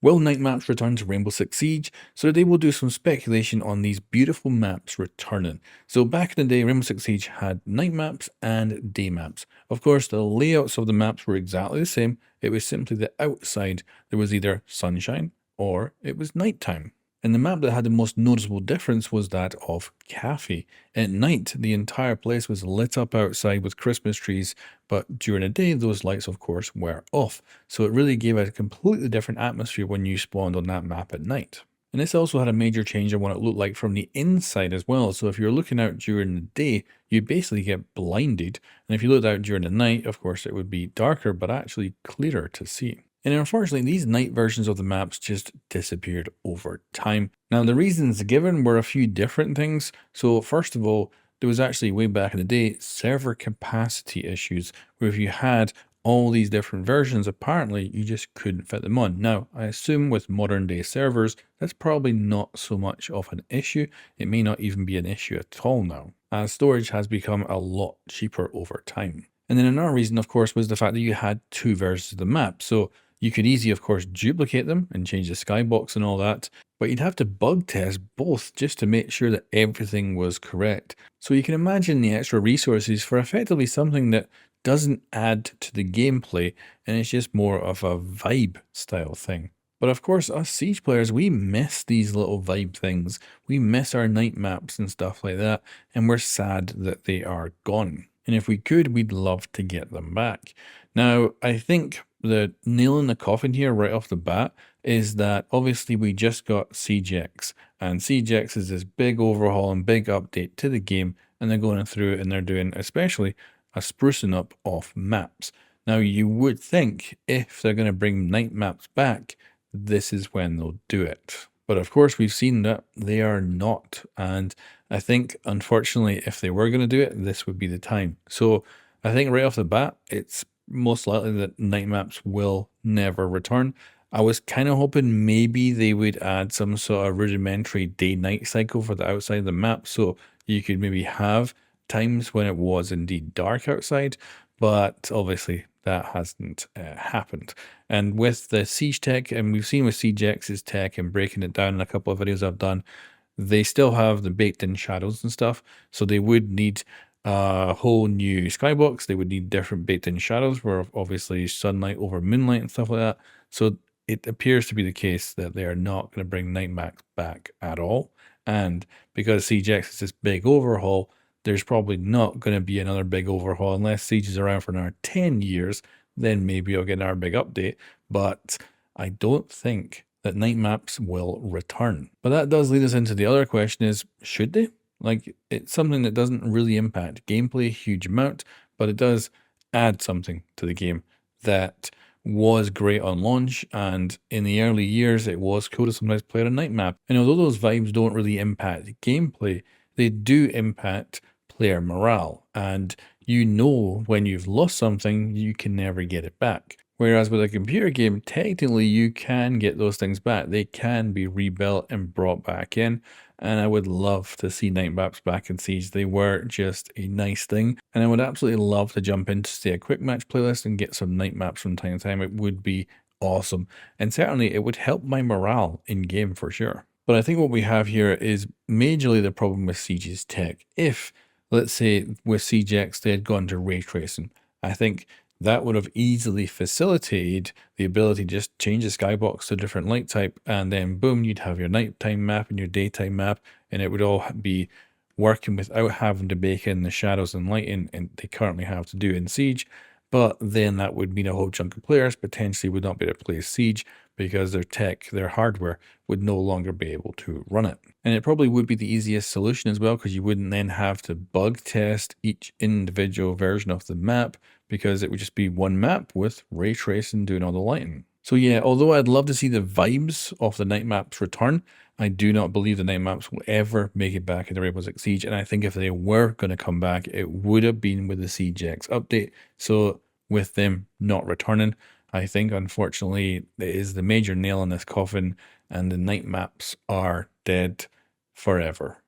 Will night maps return to Rainbow Six Siege? So today we'll do some speculation on these beautiful maps returning. So back in the day, Rainbow Six Siege had night maps and day maps. Of course, the layouts of the maps were exactly the same. It was simply the outside. There was either sunshine or it was nighttime. And the map that had the most noticeable difference was that of Cafe. At night, the entire place was lit up outside with Christmas trees, but during the day, those lights, of course, were off. So it really gave a completely different atmosphere when you spawned on that map at night. And this also had a major change on what it looked like from the inside as well. So if you're looking out during the day, you basically get blinded. And if you looked out during the night, of course, it would be darker, but actually clearer to see. And unfortunately, these night versions of the maps just disappeared over time. Now, the reasons given were a few different things. So first of all, there was actually way back in the day, server capacity issues, where if you had all these different versions, apparently you just couldn't fit them on. Now, I assume with modern day servers, that's probably not so much of an issue. It may not even be an issue at all now, as storage has become a lot cheaper over time. And then another reason, of course, was the fact that you had two versions of the map. So you could easily, of course, duplicate them and change the skybox and all that, but you'd have to bug test both just to make sure that everything was correct. So you can imagine the extra resources for effectively something that doesn't add to the gameplay, and it's just more of a vibe style thing. But of course, us Siege players, we miss these little vibe things. We miss our night maps and stuff like that, and we're sad that they are gone. And if we could, we'd love to get them back. Now, I think the nail in the coffin here right off the bat is that obviously we just got CGX, and CGX is this big overhaul and big update to the game, and they're going through and they're doing especially a sprucing up of maps. Now, you would think if they're going to bring night maps back, this is when they'll do it. But of course, we've seen that they are not. And I think, unfortunately, if they were going to do it, this would be the time. So I think right off the bat, it's most likely that night maps will never return. I was kind of hoping maybe they would add some sort of rudimentary day-night cycle for the outside of the map, so you could maybe have times when it was indeed dark outside, but obviously that hasn't happened. And with the Siege tech, and we've seen with CGX's tech and breaking it down in a couple of videos I've done, they still have the baked-in shadows and stuff, so they would need a whole new skybox. They would need different baked-in shadows, where obviously sunlight over moonlight and stuff like that. So it appears to be the case that they are not going to bring night maps back at all. And because CGX is this big overhaul, there's probably not going to be another big overhaul unless Siege is around for another 10 years. Then maybe I'll get another big update. But I don't think that night maps will return. But that does lead us into the other question is, should they? Like, it's something that doesn't really impact gameplay a huge amount, but it does add something to the game that was great on launch, and in the early years it was cool to sometimes play on a night map. And although those vibes don't really impact gameplay, they do impact player morale, and you know when you've lost something, you can never get it back. Whereas with a computer game, technically you can get those things back. They can be rebuilt and brought back in, and I would love to see night maps back in Siege. They were just a nice thing, and I would absolutely love to jump into, say, a quick match playlist and get some night maps from time to time. It would be awesome, and certainly it would help my morale in game for sure. But I think what we have here is majorly the problem with Siege's tech. If, let's say, with CGX they had gone to ray tracing, I think that would have easily facilitated the ability to just change the skybox to a different light type, and then boom, you'd have your nighttime map and your daytime map, and it would all be working without having to bake in the shadows and lighting and they currently have to do in Siege. But then that would mean a whole chunk of players potentially would not be able to play Siege because their tech, their hardware would no longer be able to run it. And it probably would be the easiest solution as well, because you wouldn't then have to bug test each individual version of the map, because it would just be one map with ray tracing doing all the lighting. So yeah, although I'd love to see the vibes of the night maps return, I do not believe the night maps will ever make it back in the Rainbow Six Siege. And I think if they were going to come back, it would have been with the CGX update. So with them not returning, I think unfortunately it is the major nail in this coffin, and the night maps are dead forever.